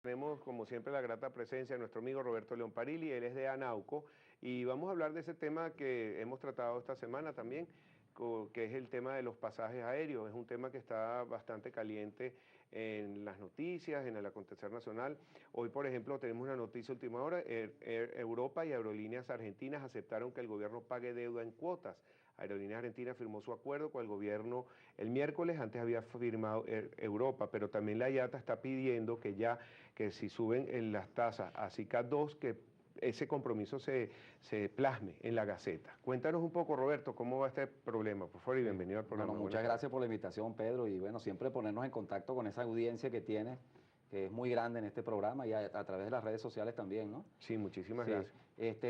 Tenemos, como siempre, la grata presencia de nuestro amigo Roberto León Parili, él es de Anauco, y vamos a hablar de ese tema que hemos tratado esta semana también, que es el tema de los pasajes aéreos. Es un tema que está bastante caliente en las noticias, en el acontecer nacional. Hoy, por ejemplo, tenemos una noticia última hora: Europa y Aerolíneas Argentinas aceptaron que el gobierno pague deuda en cuotas. Aerolíneas Argentinas firmó su acuerdo con el gobierno el miércoles, antes había firmado Europa, pero también la IATA está pidiendo que si suben en las tasas a SICAD 2, que ese compromiso se plasme en la Gaceta. Cuéntanos un poco, Roberto, cómo va este problema, por favor, y bienvenido al programa. Bueno, muchas gracias por la invitación, Pedro, y bueno, siempre ponernos en contacto con esa audiencia que tiene, que es muy grande en este programa y a través de las redes sociales también, ¿no? Sí, muchísimas Sí. gracias.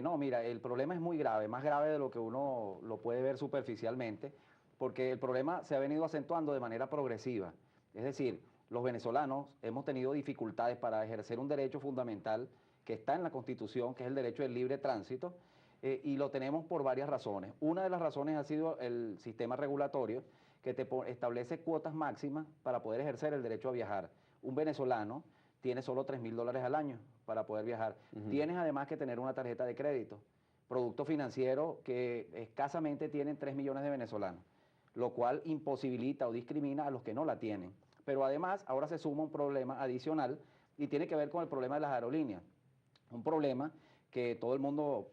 No, mira, el problema es muy grave, más grave de lo que uno lo puede ver superficialmente, porque el problema se ha venido acentuando de manera progresiva. Es decir, los venezolanos hemos tenido dificultades para ejercer un derecho fundamental que está en la Constitución, que es el derecho del libre tránsito, y lo tenemos por varias razones. Una de las razones ha sido el sistema regulatorio que establece cuotas máximas para poder ejercer el derecho a viajar. Un venezolano tiene solo $3.000 al año para poder viajar. Tienes además que tener una tarjeta de crédito, producto financiero que escasamente tienen 3 millones de venezolanos, lo cual imposibilita o discrimina a los que no la tienen. Pero además ahora se suma un problema adicional y tiene que ver con el problema de las aerolíneas. Un problema que todo el mundo,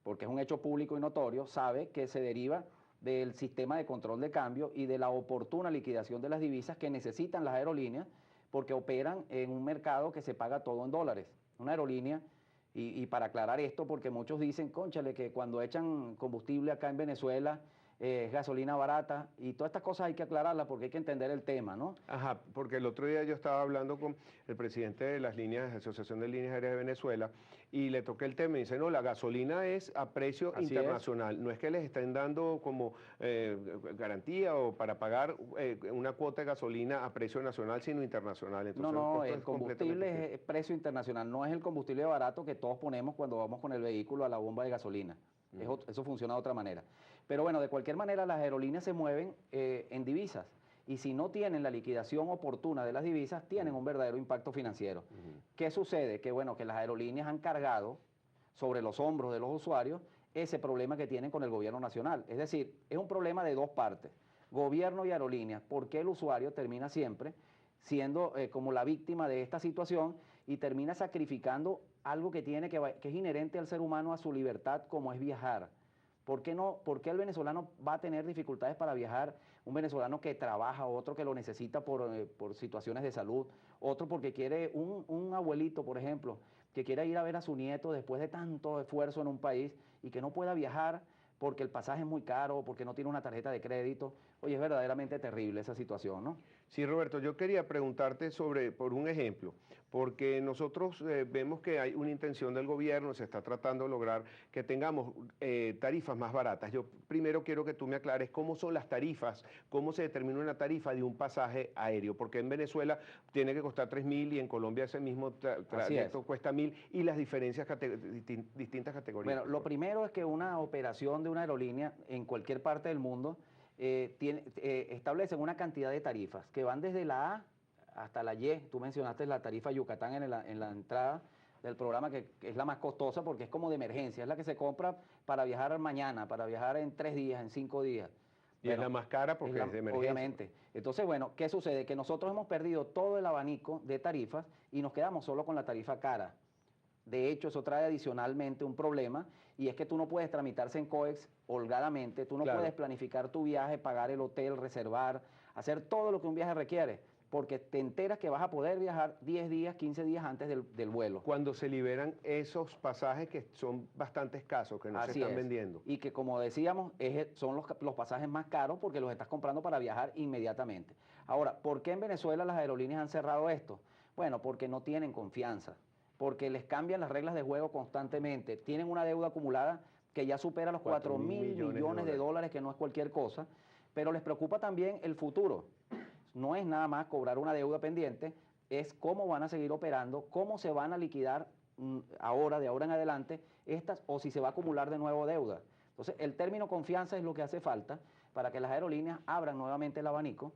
porque es un hecho público y notorio, sabe que se deriva del sistema de control de cambio y de la oportuna liquidación de las divisas que necesitan las aerolíneas, porque operan en un mercado que se paga todo en dólares. Una aerolínea, y para aclarar esto, porque muchos dicen, cónchale, que cuando echan combustible acá en Venezuela es gasolina barata, y todas estas cosas hay que aclararlas porque hay que entender el tema, ¿no? Ajá, porque el otro día yo estaba hablando con el presidente de las líneas, Asociación de Líneas Aéreas de Venezuela, y le toqué el tema y dice, no, la gasolina es a precio Así internacional, no es que les estén dando como garantía o para pagar una cuota de gasolina a precio nacional, sino internacional. Entonces, No, el el costo es completamente combustible distinto. es precio internacional, no es el combustible barato que todos ponemos cuando vamos con el vehículo a la bomba de gasolina. Eso funciona de otra manera. Pero bueno, de cualquier manera las aerolíneas se mueven en divisas y si no tienen la liquidación oportuna de las divisas, tienen un verdadero impacto financiero. ¿Qué sucede? Que bueno, que las aerolíneas han cargado sobre los hombros de los usuarios ese problema que tienen con el gobierno nacional. Es decir, es un problema de dos partes, gobierno y aerolíneas. ¿Por qué el usuario termina siempre siendo como la víctima de esta situación y termina sacrificando algo que tiene que es inherente al ser humano, a su libertad, como es viajar? ¿Por qué no? ¿Por qué el venezolano va a tener dificultades para viajar? Un venezolano que trabaja, otro que lo necesita por situaciones de salud, otro porque quiere, un abuelito, por ejemplo, que quiera ir a ver a su nieto después de tanto esfuerzo en un país y que no pueda viajar porque el pasaje es muy caro, porque no tiene una tarjeta de crédito. Oye, es verdaderamente terrible esa situación, ¿no? Sí, Roberto, yo quería preguntarte por un ejemplo, porque nosotros vemos que hay una intención del gobierno, se está tratando de lograr que tengamos tarifas más baratas. Yo primero quiero que tú me aclares cómo son las tarifas, cómo se determina una tarifa de un pasaje aéreo, porque en Venezuela tiene que costar 3.000 y en Colombia ese mismo trayecto cuesta 1.000, y las diferencias, distintas categorías. Bueno, lo primero es que una operación de una aerolínea en cualquier parte del mundo establecen una cantidad de tarifas que van desde la A hasta la Y. Tú mencionaste la tarifa Yucatán en la entrada del programa, que es la más costosa porque es como de emergencia, es la que se compra para viajar mañana, para viajar en 3 días, en 5 días. Y Bueno, es la más cara porque es de emergencia. obviamente. Entonces, bueno, ¿qué sucede? Que nosotros hemos perdido todo el abanico de tarifas y nos quedamos solo con la tarifa cara. De hecho, eso trae adicionalmente un problema, y es que tú no puedes tramitarse en COEX holgadamente, tú no puedes planificar tu viaje, pagar el hotel, reservar, hacer todo lo que un viaje requiere, porque te enteras que vas a poder viajar 10 días, 15 días antes del vuelo. Cuando se liberan esos pasajes que son bastante escasos, que no se están vendiendo. Y que, como decíamos, son los pasajes más caros porque los estás comprando para viajar inmediatamente. Ahora, ¿por qué en Venezuela las aerolíneas han cerrado esto? Bueno, porque no tienen confianza, porque les cambian las reglas de juego constantemente, tienen una deuda acumulada que ya supera los 4.000 millones de dólares, que no es cualquier cosa, pero les preocupa también el futuro. No es nada más cobrar una deuda pendiente, es cómo van a seguir operando, cómo se van a liquidar ahora, de ahora en adelante, estas, o si se va a acumular de nuevo deuda. Entonces, el término confianza es lo que hace falta para que las aerolíneas abran nuevamente el abanico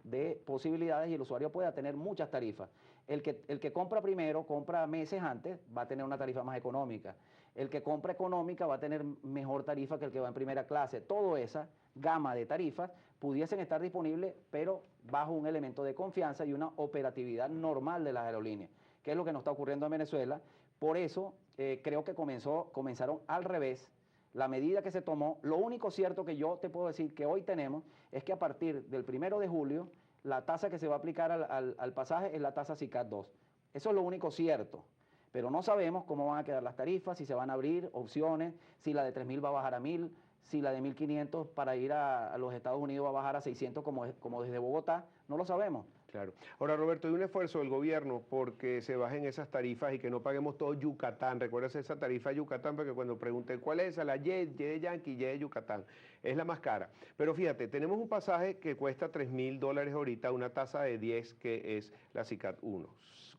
de posibilidades y el usuario pueda tener muchas tarifas. El que compra primero, compra meses antes, va a tener una tarifa más económica. El que compra económica va a tener mejor tarifa que el que va en primera clase. Toda esa gama de tarifas pudiesen estar disponibles, pero bajo un elemento de confianza y una operatividad normal de las aerolíneas, que es lo que nos está ocurriendo en Venezuela. Por eso creo que comenzaron al revés. La medida que se tomó, lo único cierto que yo te puedo decir que hoy tenemos es que a partir del 1 de julio, la tasa que se va a aplicar al pasaje es la tasa SICAD 2. Eso es lo único cierto. Pero no sabemos cómo van a quedar las tarifas, si se van a abrir opciones, si la de 3.000 va a bajar a 1.000, si la de 1.500 para ir a los Estados Unidos va a bajar a 600 como desde Bogotá, no lo sabemos. Claro. Ahora, Roberto, hay un esfuerzo del gobierno porque se bajen esas tarifas y que no paguemos todo Yucatán. ¿Recuerdas esa tarifa Yucatán? Porque cuando pregunté cuál es esa, la Y de Yankee, Y de Yucatán, es la más cara. Pero fíjate, tenemos un pasaje que cuesta $3.000 ahorita, una tasa de 10 que es la SICAD 1,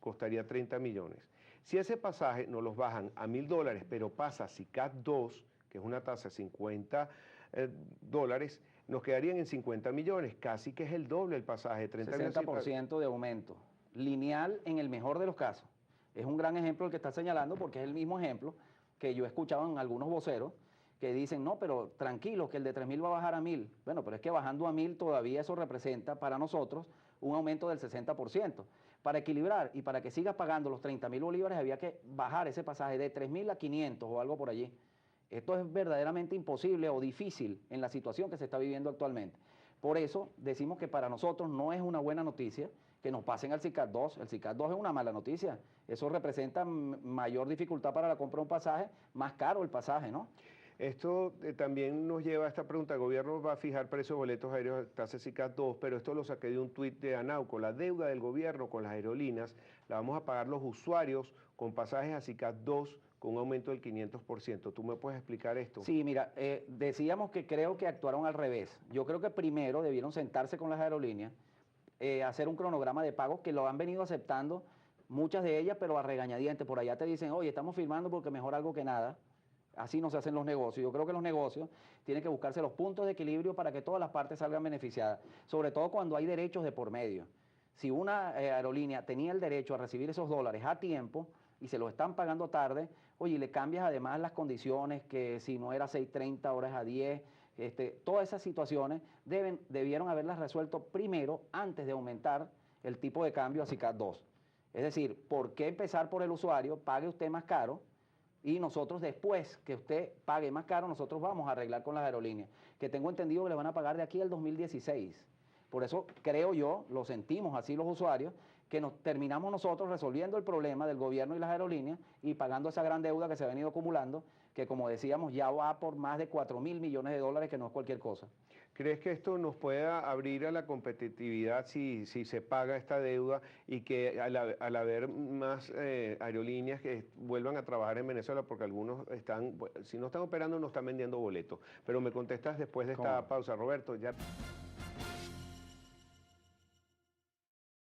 costaría 30 millones. Si ese pasaje nos los bajan a $1.000, pero pasa a SICAD 2, que es una tasa de 50 dólares, nos quedarían en 50 millones, casi que es el doble el pasaje, 30 60% de aumento, lineal en el mejor de los casos. Es un gran ejemplo el que está señalando porque es el mismo ejemplo que yo he escuchado en algunos voceros que dicen, no, pero tranquilo, que el de 3.000 va a bajar a 1.000. Bueno, pero es que bajando a 1.000 todavía eso representa para nosotros un aumento del 60%. Para equilibrar y para que sigas pagando los 30.000 bolívares había que bajar ese pasaje de 3.000 a 500 o algo por allí. Esto es verdaderamente imposible o difícil en la situación que se está viviendo actualmente. Por eso decimos que para nosotros no es una buena noticia que nos pasen al SICAD 2. El SICAD 2 es una mala noticia. Eso representa mayor dificultad para la compra de un pasaje, más caro el pasaje, ¿no? Esto también nos lleva a esta pregunta. El gobierno va a fijar precios de boletos aéreos tasa SICAD 2, pero esto lo saqué de un tuit de Anauco. La deuda del gobierno con las aerolíneas la vamos a pagar los usuarios con pasajes a SICAD 2 con un aumento del 500%. ¿Tú me puedes explicar esto? Sí, mira, decíamos que creo que actuaron al revés. Yo creo que primero debieron sentarse con las aerolíneas, hacer un cronograma de pagos que lo han venido aceptando muchas de ellas, pero a regañadientes. Por allá te dicen, oye, estamos firmando porque mejor algo que nada. Así no se hacen los negocios. Yo creo que los negocios tienen que buscarse los puntos de equilibrio para que todas las partes salgan beneficiadas, sobre todo cuando hay derechos de por medio. Si una aerolínea tenía el derecho a recibir esos dólares a tiempo y se los están pagando tarde, oye, y le cambias además las condiciones, que si no era 6:30 horas a 10, todas esas situaciones debieron haberlas resuelto primero antes de aumentar el tipo de cambio a SICAD 2. Es decir, ¿por qué empezar por el usuario? Pague usted más caro y nosotros después que usted pague más caro, nosotros vamos a arreglar con las aerolíneas, que tengo entendido que le van a pagar de aquí al 2016. Por eso creo yo, lo sentimos así los usuarios, que nos terminamos nosotros resolviendo el problema del gobierno y las aerolíneas y pagando esa gran deuda que se ha venido acumulando, que como decíamos ya va por más de 4.000 millones de dólares, que no es cualquier cosa. ¿Crees que esto nos pueda abrir a la competitividad si se paga esta deuda y que al haber más aerolíneas que vuelvan a trabajar en Venezuela, porque algunos si no están operando no están vendiendo boletos? Pero me contestas después de esta pausa, Roberto. Ya.